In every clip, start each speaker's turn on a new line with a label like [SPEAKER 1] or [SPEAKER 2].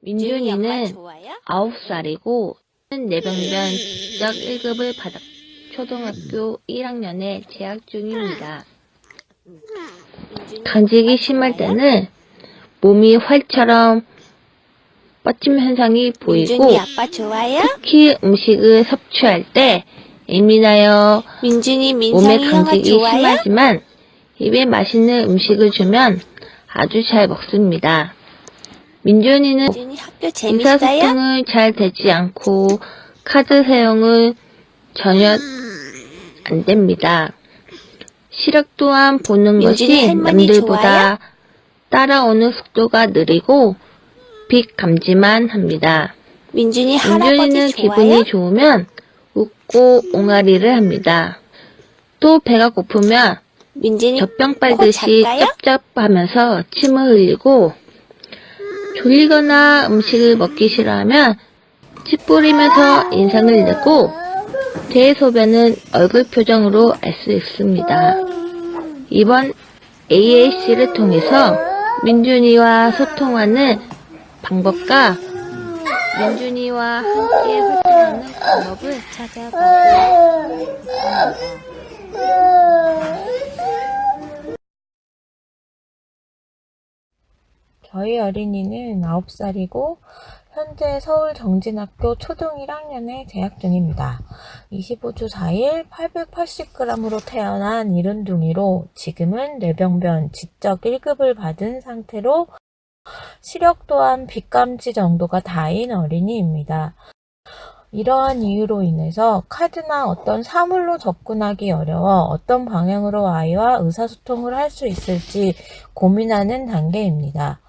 [SPEAKER 1] 민준이는 9살이고 내병변 지적 1급을 받아 초등학교 1학년에 재학 중입니다. 간직이 심할 때는 몸이 활처럼 뻗침 현상이 보이고
[SPEAKER 2] 아빠 좋아요?
[SPEAKER 1] 특히 음식을 섭취할 때 예민하여
[SPEAKER 2] 민준이
[SPEAKER 1] 몸에
[SPEAKER 2] 민상이 형아
[SPEAKER 1] 간직이
[SPEAKER 2] 좋아요?
[SPEAKER 1] 심하지만 입에 맛있는 음식을 주면 아주 잘 먹습니다. 민준이는
[SPEAKER 2] 민준이 학교 재밌어요?
[SPEAKER 1] 의사소통을 잘 되지 않고 카드 사용은 전혀 안 됩니다. 시력 또한 보는
[SPEAKER 2] 민준이
[SPEAKER 1] 것이
[SPEAKER 2] 할머니
[SPEAKER 1] 남들보다
[SPEAKER 2] 좋아요?
[SPEAKER 1] 따라오는 속도가 느리고 빛 감지만 합니다.
[SPEAKER 2] 민준이 할아버지
[SPEAKER 1] 민준이는
[SPEAKER 2] 좋아요?
[SPEAKER 1] 기분이 좋으면 웃고 옹알이를 합니다. 또 배가 고프면
[SPEAKER 2] 민준이
[SPEAKER 1] 젖병
[SPEAKER 2] 코
[SPEAKER 1] 빨듯이
[SPEAKER 2] 작아요?
[SPEAKER 1] 짭짭하면서 침을 흘리고 졸리거나 음식을 먹기 싫어하면 찌푸리면서 인상을 내고 대소변은 얼굴 표정으로 알 수 있습니다. 이번 AAC를 통해서 민준이와 소통하는 방법과 민준이와 함께 활동하는 방법을 찾아보고 있습니다.
[SPEAKER 3] 저희 어린이는 9살이고 현재 서울 정진학교 초등 1학년에 재학 중입니다. 25주 4일 880g으로 태어난 이른둥이로 지금은 뇌병변 지적 1급을 받은 상태로 시력 또한 빛감지 정도가 다인 어린이입니다. 이러한 이유로 인해서 카드나 어떤 사물로 접근하기 어려워 어떤 방향으로 아이와 의사소통을 할 수 있을지 고민하는 단계입니다.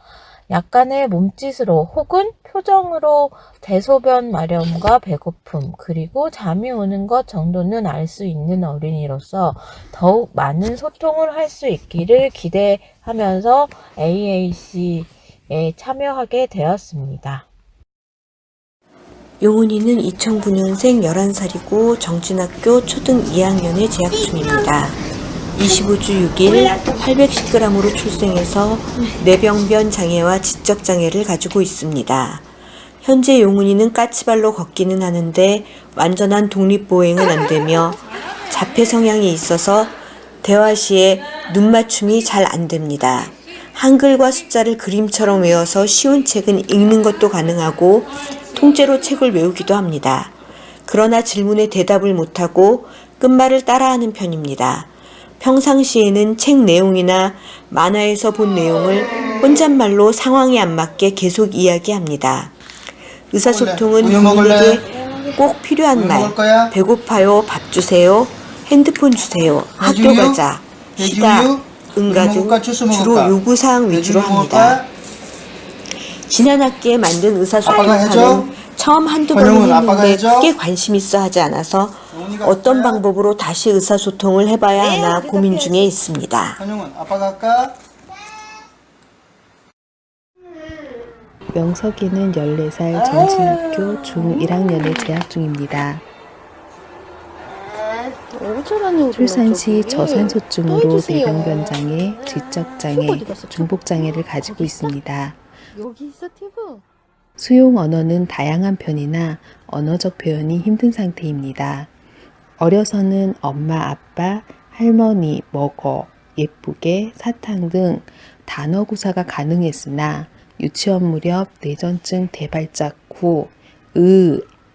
[SPEAKER 3] 약간의 몸짓으로 혹은 표정으로 대소변 마려움과 배고픔 그리고 잠이 오는 것 정도는 알 수 있는 어린이로서 더욱 많은 소통을 할 수 있기를 기대하면서 AAC에 참여하게 되었습니다.
[SPEAKER 4] 용훈이는 2009년생 11살이고 정진학교 초등 2학년에 재학 중입니다. 25주 6일 810g으로 출생해서 뇌병변 장애와 지적 장애를 가지고 있습니다. 현재 용훈이는 까치발로 걷기는 하는데 완전한 독립보행은 안 되며 자폐 성향이 있어서 대화 시에 눈 맞춤이 잘 안 됩니다. 한글과 숫자를 그림처럼 외워서 쉬운 책은 읽는 것도 가능하고 통째로 책을 외우기도 합니다. 그러나 질문에 대답을 못하고 끝말을 따라하는 편입니다. 평상시에는 책 내용이나 만화에서 본 내용을 혼잣말로 상황에 안 맞게 계속 이야기합니다. 의사소통은 본인에게 꼭 필요한 말, 배고파요, 밥 주세요, 핸드폰 주세요, 학교 가자, 쉬다, 응가 등 주로 요구사항 위주로 합니다. 지난 학기에 만든 의사소통판은 처음 한두 번은 했는데 크게 관심 있어 하지 않아서 어떤 방법으로 다시 의사소통을 해봐야 하나 고민 중에 있습니다.
[SPEAKER 5] 현용은 아빠가 할까?
[SPEAKER 6] 명석이는 14살 정진학교 중1학년에 재학 중입니다. 출산 시 저산소증으로 뇌병변 장애, 지적 장애, 중복 장애를 가지고 있습니다.
[SPEAKER 7] 여기 있어 튜브.
[SPEAKER 6] 수용 언어는 다양한 편이나 언어적 표현이 힘든 상태입니다. 어려서는 엄마, 아빠, 할머니, 먹어, 예쁘게, 사탕 등 단어 구사가 가능했으나 유치원 무렵 뇌전증 대발작 후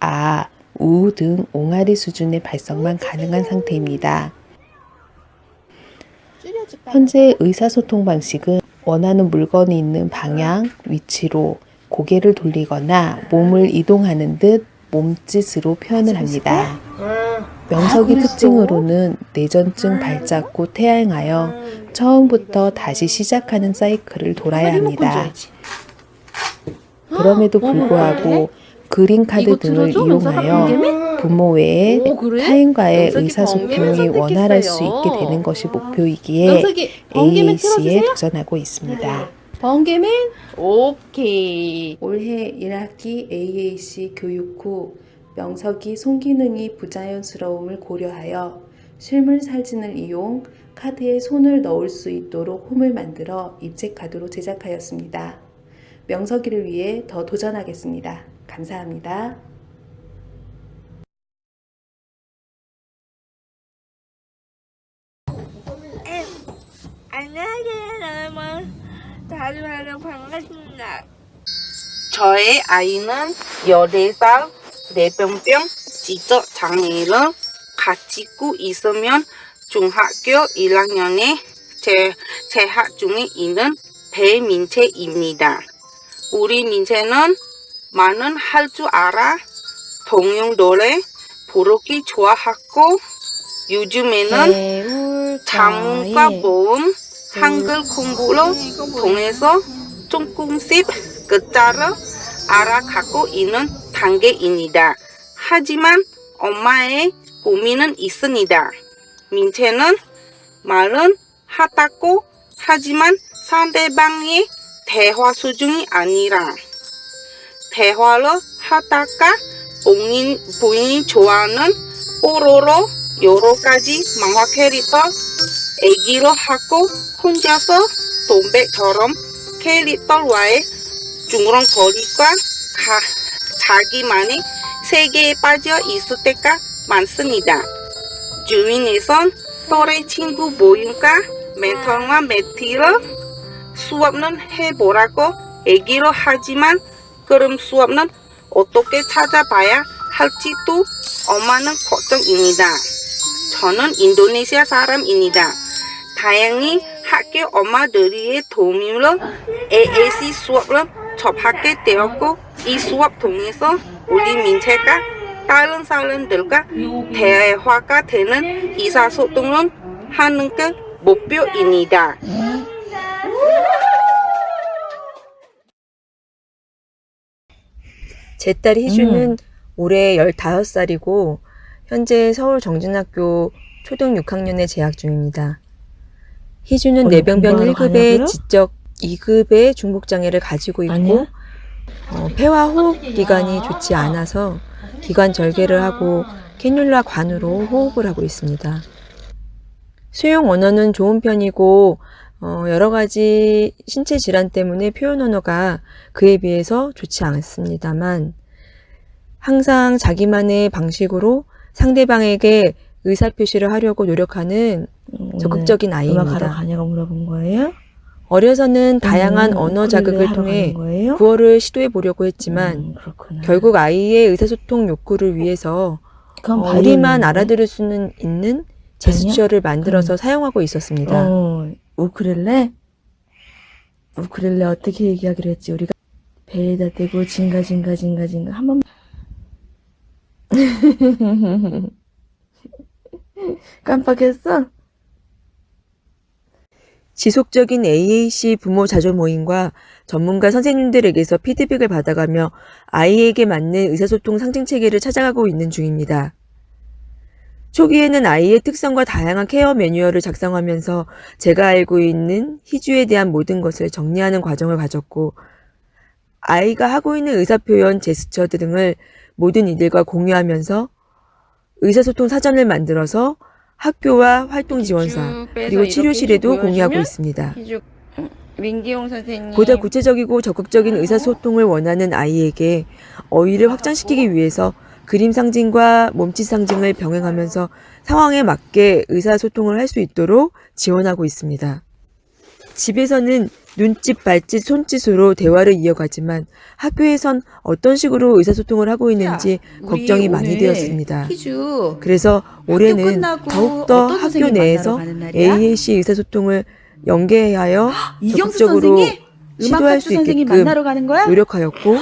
[SPEAKER 6] 아, 우 등 옹알이 수준의 발성만 가능한 상태입니다. 현재 의사소통 방식은 원하는 물건이 있는 방향, 위치로 고개를 돌리거나 몸을 이동하는 듯 몸짓으로 표현을 합니다. 명석이 특징으로는 뇌전증 발작 후 퇴행하여 처음부터 다시 시작하는 사이클을 돌아야 합니다. 그럼에도 불구하고 그린카드 등을 이용하여 부모 외에 타인과의 의사소통이 원활할 수 있게 되는 것이 목표이기에 AAC에 도전하고 있습니다.
[SPEAKER 7] 번개맨? 오케이.
[SPEAKER 6] 올해 1학기 AAC 교육 후 명석이 손기능이 부자연스러움을 고려하여 실물 사진을 이용 카드에 손을 넣을 수 있도록 홈을 만들어 입체카드로 제작하였습니다. 명석이를 위해 더 도전하겠습니다. 감사합니다.
[SPEAKER 2] 안녕하세요, 여러분. 다들 반갑습니다.
[SPEAKER 5] 저의 아이는 14살 뇌병변 지적 장애를 가지고 있으면 중학교 1학년에 재학 중에 있는 배민채입니다. 우리 민채는 많은 할 줄 알아 동요 노래 부르기 좋아하고 요즘에는 자문과 모음 한글 공부를 통해서 조금씩 글자를 알아가고 있는 단계입니다. 하지만 엄마의 고민은 있습니다. 민채는 말은 하다고 하지만 상대방의 대화 수준이 아니라 대화를 하다가 본인이 좋아하는 뽀로로 여러 가지 만화 캐릭터 얘기를 하고 혼자서 돈백처럼 캐릭터와의 중얼거리과 자기만의 세계에 빠져 있을 때가 많습니다. 주위에선 또래 친구 모임과 멘토와 멘티를 수업은 해보라고 얘기를 하지만 그럼 수업은 어떻게 찾아봐야 할지도 엄마는 걱정입니다. 저는 인도네시아 사람입니다. 다행히 학교 엄마들의 도움으로 AAC 수업을 접하게 되었고 이 수업 통해서 우리 민채가 다른 사람들과 대화가 되는 의사소통을 하는 게 목표입니다.
[SPEAKER 8] 제 딸 희주는 올해 15살이고 현재 서울 정진학교 초등 6학년에 재학 중입니다. 희주는 뇌병변 1급의 지적 2급의 중복장애를 가지고 있고 폐와 호흡 기관이 좋지 않아서 기관 절개를 하고 캐뉼라 관으로 호흡을 하고 있습니다. 수용 언어는 좋은 편이고 여러 가지 신체 질환 때문에 표현 언어가 그에 비해서 좋지 않습니다만 항상 자기만의 방식으로 상대방에게 의사표시를 하려고 노력하는 적극적인 아이입니다.
[SPEAKER 9] 음악 하러 가냐고 물어본 거예요?
[SPEAKER 8] 어려서는 다양한 언어 자극을 통해 구어를 시도해 보려고 했지만 결국 아이의 의사소통 욕구를 위해서 우리만 알아들을 수는 있는 제스처를 만들어서 사용하고 있었습니다.
[SPEAKER 9] 우쿨렐레? 우쿨렐레 어떻게 얘기하기로 했지? 우리가 배에다 대고 징가 한 번. 깜빡했어?
[SPEAKER 8] 지속적인 AAC 부모 자조 모임과 전문가 선생님들에게서 피드백을 받아가며 아이에게 맞는 의사소통 상징 체계를 찾아가고 있는 중입니다. 초기에는 아이의 특성과 다양한 케어 매뉴얼을 작성하면서 제가 알고 있는 희주에 대한 모든 것을 정리하는 과정을 가졌고 아이가 하고 있는 의사표현, 제스처 등을 모든 이들과 공유하면서 의사소통 사전을 만들어서 학교와 활동지원사 그리고 치료실에도 공유하고 있습니다.
[SPEAKER 7] 민기용 선생님.
[SPEAKER 8] 보다 구체적이고 적극적인 의사소통을 원하는 아이에게 어휘를 확장시키기 위해서 그림 상징과 몸짓 상징을 병행하면서 상황에 맞게 의사소통을 할 수 있도록 지원하고 있습니다. 집에서는 눈짓, 발짓, 손짓으로 대화를 이어가지만 학교에선 어떤 식으로 의사소통을 하고 있는지 걱정이 많이 되었습니다. 그래서 올해는 더욱더 학교 내에서 AAC 의사소통을 연계하여 적극적으로 시도할 수 있게끔 노력하였고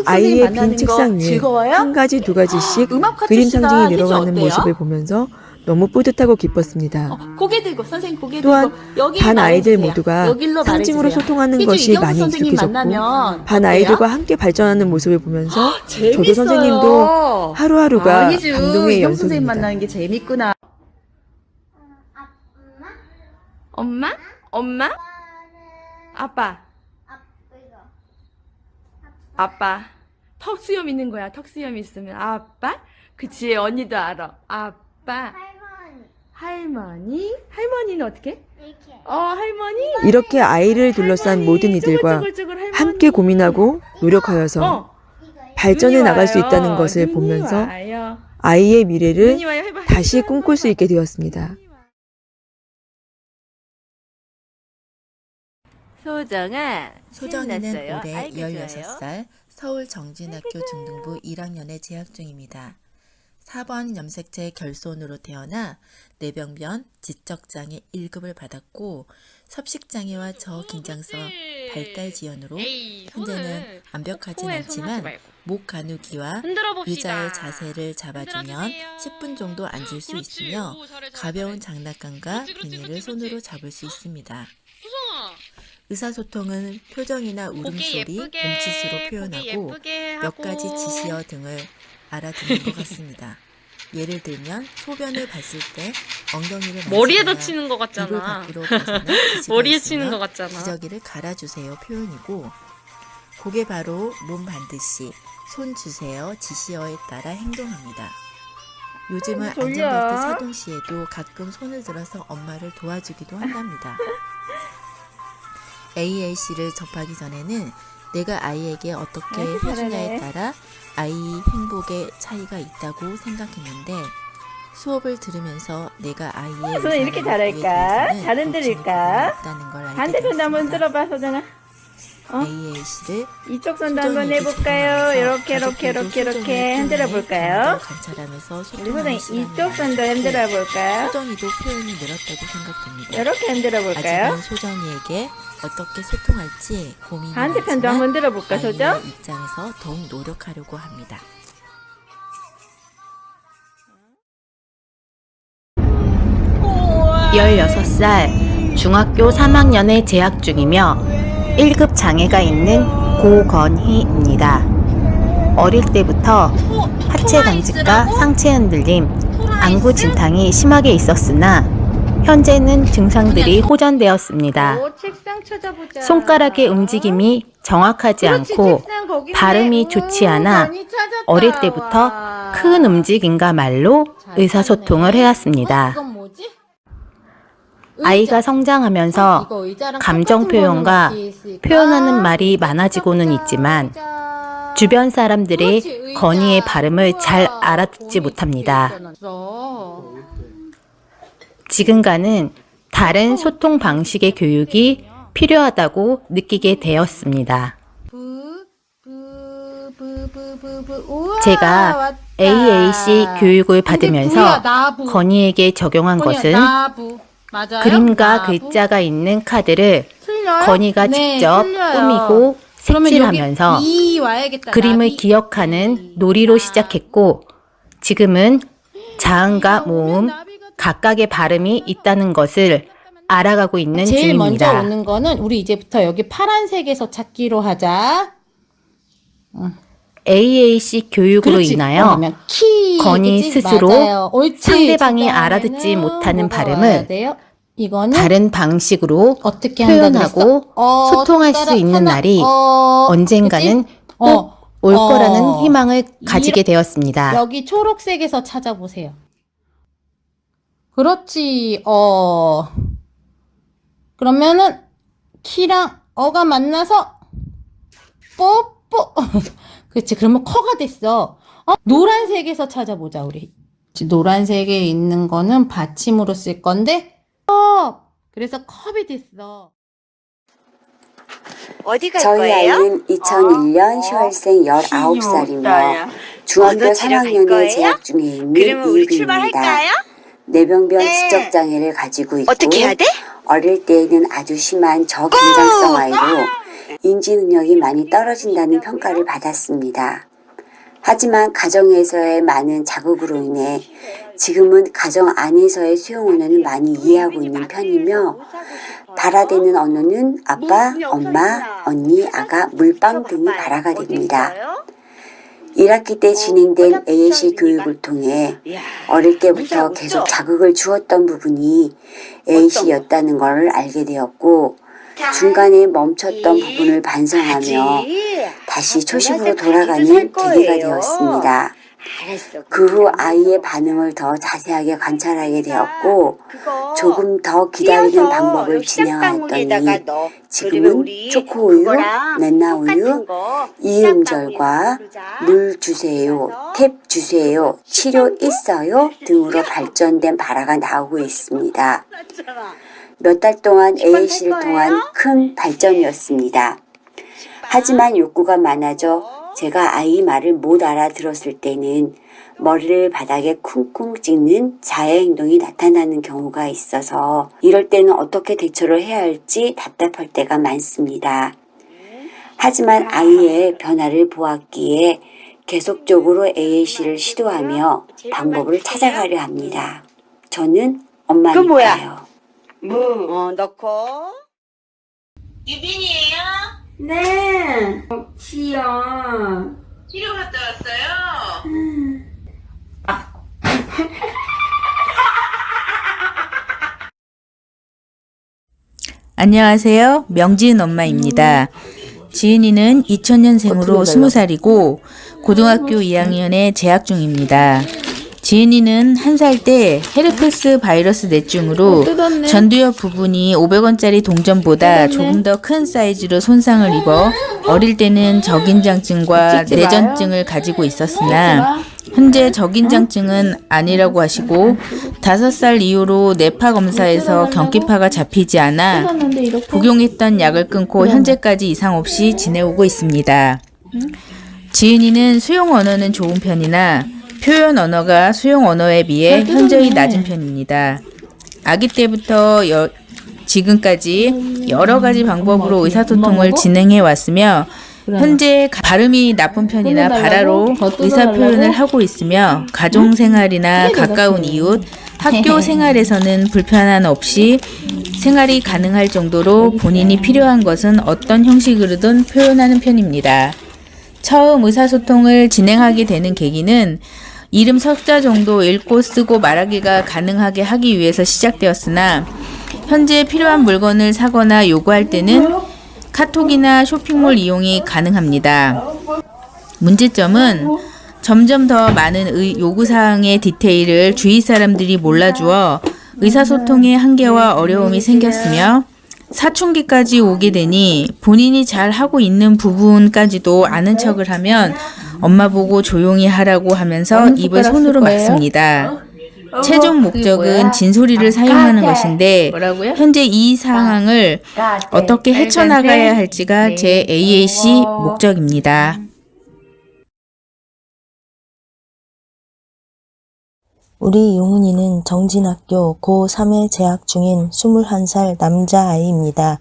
[SPEAKER 8] 아이의 빈 책상 위에 한 가지, 두 가지씩 그림 상징이 늘어가는 모습을 보면서 너무 뿌듯하고 기뻤습니다.
[SPEAKER 9] 고개 들고 선생님 고개 들고
[SPEAKER 8] 또한
[SPEAKER 9] 여기
[SPEAKER 8] 반 아이들
[SPEAKER 9] 말해주세요.
[SPEAKER 8] 모두가
[SPEAKER 9] 여길로
[SPEAKER 8] 상징으로
[SPEAKER 9] 말해주세요.
[SPEAKER 8] 소통하는
[SPEAKER 9] 희주,
[SPEAKER 8] 것이
[SPEAKER 9] 이경수
[SPEAKER 8] 많이
[SPEAKER 9] 선생님
[SPEAKER 8] 익숙해졌고
[SPEAKER 9] 만나면
[SPEAKER 8] 반
[SPEAKER 9] 어때요?
[SPEAKER 8] 아이들과 함께 발전하는 모습을 보면서 저도
[SPEAKER 9] 재밌어요.
[SPEAKER 8] 선생님도 하루하루가
[SPEAKER 9] 희주,
[SPEAKER 8] 감동의
[SPEAKER 9] 이경수 선생님
[SPEAKER 8] 연속입니다.
[SPEAKER 9] 만나는 게 재밌구나.
[SPEAKER 7] 엄마? 엄마? 아빠. 아빠. 턱수염 있는 거야. 턱수염 있으면 아빠? 그치, 언니도 알아. 아빠.
[SPEAKER 9] 할머니. 할머니는 어떻게?
[SPEAKER 2] 이렇게.
[SPEAKER 9] 할머니.
[SPEAKER 8] 이렇게 아이를 둘러싼 모든 이들과
[SPEAKER 9] 쭈글쭈글쭈글 할머니.
[SPEAKER 8] 함께 고민하고 노력하여서 발전해
[SPEAKER 9] 눈이
[SPEAKER 8] 나갈 수
[SPEAKER 9] 와요.
[SPEAKER 8] 있다는 것을
[SPEAKER 9] 눈이
[SPEAKER 8] 보면서
[SPEAKER 9] 와요.
[SPEAKER 8] 아이의 미래를
[SPEAKER 9] 눈이 와요. 해봐.
[SPEAKER 8] 다시 꿈꿀 수 있게 되었습니다.
[SPEAKER 10] 소정이는 올해 16살 서울 정진학교 중등부 1학년에 재학 중입니다. 4번 염색체 결손으로 태어나 뇌병변, 지적장애 1급을 받았고 섭식장애와 저긴장성 발달 지연으로 현재는 완벽하진 않지만 목 가누기와 의자의 자세를 잡아주면 10분 정도 앉을 수 있으며 가벼운 장난감과 비닐을 손으로 잡을 수 있습니다. 의사소통은 표정이나 울음소리, 몸짓으로 표현하고 몇 가지 지시어 등을 알아듣는 것 같습니다. 예를 들면 소변을 봤을 때 엉덩이를
[SPEAKER 11] 머리에다 치는 것 같잖아.
[SPEAKER 10] 입을 밖으로 벗어나
[SPEAKER 11] 머리에 치는 것 같잖아.
[SPEAKER 10] 기저귀를 갈아주세요 표현이고, 고개 바로 몸 반드시, 손 주세요 지시어에 따라 행동합니다. 요즘은 안전벨트 착용 시에도 가끔 손을 들어서 엄마를 도와주기도 한답니다. AAC를 접하기 전에는 내가 아이에게 어떻게 해주냐에 따라 아이 행복의 차이가 있다고 생각했는데, 수업을 들으면서 내가 아이의
[SPEAKER 9] 손을 이렇게 잘할까? 잘 흔들릴까?
[SPEAKER 10] 있다는 걸 알게
[SPEAKER 9] 반대편도 한번
[SPEAKER 10] 되었습니다.
[SPEAKER 9] 흔들어봐, 소정아.
[SPEAKER 10] AAC를
[SPEAKER 9] 이쪽 손도 한번 해볼까요? 이렇게 흔들어 볼까요?
[SPEAKER 10] 관찰하면서
[SPEAKER 9] 우리
[SPEAKER 10] 소통하는
[SPEAKER 9] 소정이 이쪽 손도 흔들어 볼까요?
[SPEAKER 10] 소정이도 표현이 늘었다고 생각됩니다.
[SPEAKER 9] 이렇게 흔들어 볼까요?
[SPEAKER 10] 아직은 소정이에게 어떻게 소통할지 고민이
[SPEAKER 9] 반대편도
[SPEAKER 10] 많지만
[SPEAKER 9] 한번 흔들어 볼까,
[SPEAKER 10] 아이의
[SPEAKER 9] 소정?
[SPEAKER 10] 입장에서 더욱 노력하려고 합니다.
[SPEAKER 12] 16살 중학교 3학년에 재학 중이며 1급 장애가 있는 고건희입니다. 어릴 때부터 하체 강직과 상체 흔들림, 안구 진탕이 심하게 있었으나 현재는 증상들이 호전되었습니다.
[SPEAKER 3] 책상 찾아보자.
[SPEAKER 12] 손가락의 움직임이 정확하지 않고
[SPEAKER 3] 책상 거기네.
[SPEAKER 12] 발음이 좋지 않아
[SPEAKER 3] 건이 찾았다.
[SPEAKER 12] 어릴 때부터
[SPEAKER 3] 와.
[SPEAKER 12] 큰 움직임과 말로 의사소통을 해왔습니다.
[SPEAKER 3] 이건 뭐지?
[SPEAKER 12] 아이가 성장하면서
[SPEAKER 3] 이거 의자랑
[SPEAKER 12] 감정
[SPEAKER 3] 똑같은
[SPEAKER 12] 표현과
[SPEAKER 3] 거는 어디 있을까?
[SPEAKER 12] 표현하는 말이 많아지고는 있지만
[SPEAKER 3] 의자.
[SPEAKER 12] 주변 사람들이
[SPEAKER 3] 그렇지, 의자.
[SPEAKER 12] 건희의 발음을
[SPEAKER 3] 우와,
[SPEAKER 12] 잘 알아듣지
[SPEAKER 3] 거기
[SPEAKER 12] 못합니다.
[SPEAKER 3] 있어.
[SPEAKER 12] 지금과는 다른 소통 방식의 교육이 필요하다고 느끼게 되었습니다.
[SPEAKER 3] 우와,
[SPEAKER 12] 제가
[SPEAKER 3] 왔다.
[SPEAKER 12] AAC 교육을
[SPEAKER 3] 근데
[SPEAKER 12] 받으면서
[SPEAKER 3] 부야, 나부.
[SPEAKER 12] 건희에게 적용한
[SPEAKER 3] 건이야,
[SPEAKER 12] 것은
[SPEAKER 3] 나부. 맞아요?
[SPEAKER 12] 그림과
[SPEAKER 3] 나부?
[SPEAKER 12] 글자가 있는 카드를
[SPEAKER 3] 틀려요?
[SPEAKER 12] 건희가
[SPEAKER 3] 네,
[SPEAKER 12] 직접
[SPEAKER 3] 틀려요.
[SPEAKER 12] 꾸미고
[SPEAKER 3] 그러면
[SPEAKER 12] 색칠하면서
[SPEAKER 3] 여기 이 와야겠다.
[SPEAKER 12] 그림을
[SPEAKER 3] 나비.
[SPEAKER 12] 기억하는 놀이로 시작했고, 지금은 자음과 모음, 각각의 발음이 있다는 것을 알아가고 있는
[SPEAKER 3] 제일
[SPEAKER 12] 중입니다.
[SPEAKER 3] 먼저 오는 거는 우리 이제부터 여기 파란색에서 찾기로 하자.
[SPEAKER 12] AAC 교육으로
[SPEAKER 3] 그렇지.
[SPEAKER 12] 인하여
[SPEAKER 3] 그러면 키,
[SPEAKER 12] 건희
[SPEAKER 3] 그치?
[SPEAKER 12] 스스로
[SPEAKER 3] 맞아요. 옳지.
[SPEAKER 12] 상대방이
[SPEAKER 3] 그
[SPEAKER 12] 알아듣지
[SPEAKER 3] 다음에는
[SPEAKER 12] 못하는
[SPEAKER 3] 뭐가
[SPEAKER 12] 발음을
[SPEAKER 3] 와야 돼요? 이거는
[SPEAKER 12] 다른 방식으로
[SPEAKER 3] 어떻게 한다
[SPEAKER 12] 표현하고
[SPEAKER 3] 그랬어?
[SPEAKER 12] 소통할 수 있는 날이 언젠가는
[SPEAKER 3] 그치?
[SPEAKER 12] 꼭 올 거라는 희망을 가지게 되었습니다.
[SPEAKER 3] 여기 초록색에서 찾아보세요. 그렇지. 그러면은 키랑 어가 만나서 뽀뽀. 그렇지. 그러면 커가 됐어. 노란색에서 찾아보자, 우리. 노란색에 있는 거는 받침으로 쓸 건데 컵. 그래서 컵이 됐어.
[SPEAKER 13] 어디 갈
[SPEAKER 14] 저희
[SPEAKER 13] 거예요?
[SPEAKER 14] 아이는 2001년 10월생 19살이며 중학교 3학년에 재학 중에 있는
[SPEAKER 13] 그러면 우리
[SPEAKER 14] 이유빈입니다.
[SPEAKER 13] 출발할까요?
[SPEAKER 14] 뇌병변
[SPEAKER 13] 네.
[SPEAKER 14] 지적장애를 가지고 있고
[SPEAKER 13] 어떻게 해야 돼?
[SPEAKER 14] 어릴 때에는 아주 심한 저긴장성 아이로 인지 능력이 많이 떨어진다는 평가를 받았습니다. 하지만 가정에서의 많은 자극으로 인해 지금은 가정 안에서의 수용 언어는 많이 이해하고 있는 편이며 발화되는 언어는 아빠, 엄마, 언니, 아가, 물방 등이 발화가 됩니다. 1학기 때 진행된 AAC 교육을 통해 어릴 때부터 계속 자극을 주었던 부분이 AAC였다는 걸 알게 되었고, 중간에 멈췄던 부분을 반성하며 다시 초심으로 돌아가는 계기가 되었습니다. 그 후 아이의 반응을 더 자세하게 관찰하게 되었고 조금 더 기다리는 방법을 진행하였더니 지금은 초코우유, 맨나우유, 이음절과 물 주세요, 탭 주세요, 치료 있어요 등으로 발전된 발화가 나오고 있습니다. 몇 달 동안 AAC를 통한 큰 발전이었습니다. 하지만 욕구가 많아져 제가 아이 말을 못 알아들었을 때는 머리를 바닥에 쿵쿵 찍는 자해 행동이 나타나는 경우가 있어서 이럴 때는 어떻게 대처를 해야 할지 답답할 때가 많습니다. 하지만 아이의 변화를 보았기에 계속적으로 AAC를 시도하며 방법을 찾아가려 합니다. 저는 엄마니까요.
[SPEAKER 9] 넣고.
[SPEAKER 2] 유빈이에요?
[SPEAKER 9] 네. 지연.
[SPEAKER 2] 치료 갔다 왔어요?
[SPEAKER 13] 안녕하세요. 명지은 엄마입니다. 지은이는 2000년생으로 20살이고 고등학교 2학년에 재학 중입니다. 지은이는 1살 때 헤르페스 바이러스 뇌증으로 전두엽 부분이 500원짜리 동전보다 조금 더 큰 사이즈로 손상을 입어 어릴 때는 적인장증과 뇌전증을 가지고 있었으나 현재 적인장증은 아니라고 하시고 5살 이후로 뇌파 검사에서 경기파가 잡히지 않아 복용했던 약을 끊고 현재까지 이상 없이 지내오고 있습니다. 지은이는 수용 언어는 좋은 편이나 표현 언어가 수용 언어에 비해 현저히 낮은 편입니다. 아기 때부터 지금까지 여러 가지 방법으로 의사소통을 진행해 왔으며 현재 발음이 나쁜 편이나 발화로 의사표현을 하고 있으며 가정생활이나 가까운 이웃, 학교 생활에서는 불편함 없이 생활이 가능할 정도로 본인이 필요한 것은 어떤 형식으로든 표현하는 편입니다. 처음 의사소통을 진행하게 되는 계기는 이름 석자 정도 읽고 쓰고 말하기가 가능하게 하기 위해서 시작되었으나 현재 필요한 물건을 사거나 요구할 때는 카톡이나 쇼핑몰 이용이 가능합니다. 문제점은 점점 더 많은 요구사항의 디테일을 주위 사람들이 몰라주어 의사소통에 한계와 어려움이 생겼으며 사춘기까지 오게 되니 본인이 잘 하고 있는 부분까지도 아는 척을 하면 엄마 보고 조용히 하라고 하면서 입을 손으로 막습니다. 최종 목적은 진소리를 사용하는 것인데 현재 이 상황을 어떻게 헤쳐나가야 할지가 제 AAC 목적입니다.
[SPEAKER 3] 우리 용훈이는 정진학교 고3에 재학 중인 21살 남자아이입니다.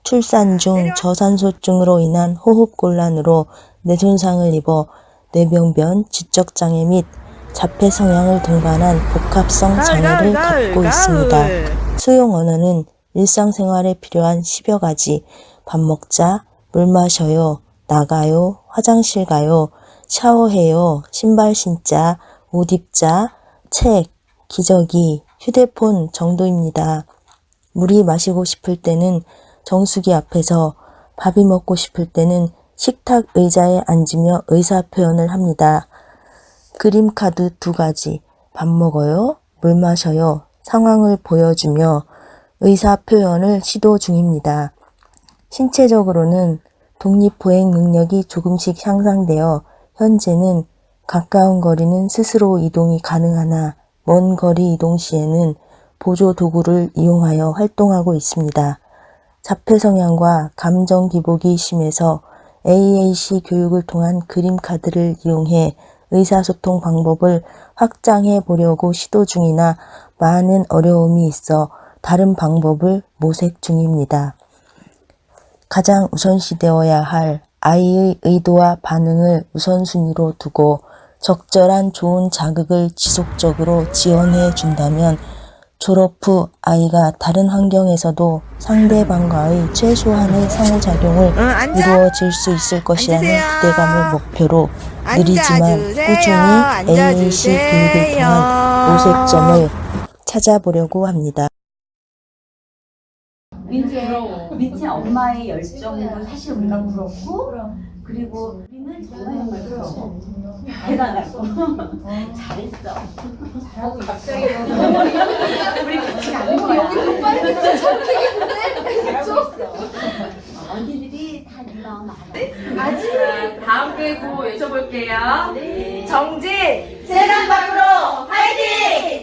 [SPEAKER 3] 출산 중 저산소증으로 인한 호흡곤란으로 뇌손상을 입어 뇌병변, 지적장애 및 자폐 성향을 동반한 복합성 장애를 갖고 있습니다. 수용 언어는 일상생활에 필요한 10여 가지, 밥 먹자, 물 마셔요, 나가요, 화장실 가요, 샤워해요, 신발 신자, 옷 입자, 책, 기저귀, 휴대폰 정도입니다. 물이 마시고 싶을 때는 정수기 앞에서, 밥이 먹고 싶을 때는 식탁 의자에 앉으며 의사 표현을 합니다. 그림카드 2가지, 밥 먹어요, 물 마셔요, 상황을 보여주며 의사 표현을 시도 중입니다. 신체적으로는 독립보행 능력이 조금씩 향상되어 현재는 가까운 거리는 스스로 이동이 가능하나 먼 거리 이동 시에는 보조 도구를 이용하여 활동하고 있습니다. 자폐 성향과 감정 기복이 심해서 AAC 교육을 통한 그림 카드를 이용해 의사소통 방법을 확장해 보려고 시도 중이나 많은 어려움이 있어 다른 방법을 모색 중입니다. 가장 우선시되어야 할 아이의 의도와 반응을 우선순위로 두고 적절한 좋은 자극을 지속적으로 지원해 준다면 졸업 후 아이가 다른 환경에서도 상대방과의 최소한의 상호작용을 이루어질 수 있을 것이라는 기대감을 목표로 느리지만 꾸준히 AAC 교육을 통한 모색점을 찾아보려고 합니다.
[SPEAKER 15] 민지 엄마의 열정도 사실 우리가 그렇고
[SPEAKER 9] 그리고 우리는 정말 대단하고 잘했어. 잘하고 갑자기 우리 같이 가는 거야. 여기 더 빨개져. 잘하고 있어. 언니들이 다 네가 말아.
[SPEAKER 7] 아직 다음 글 구호 외쳐볼게요.
[SPEAKER 9] 네.
[SPEAKER 7] 정진
[SPEAKER 9] 세상 밖으로 화이팅!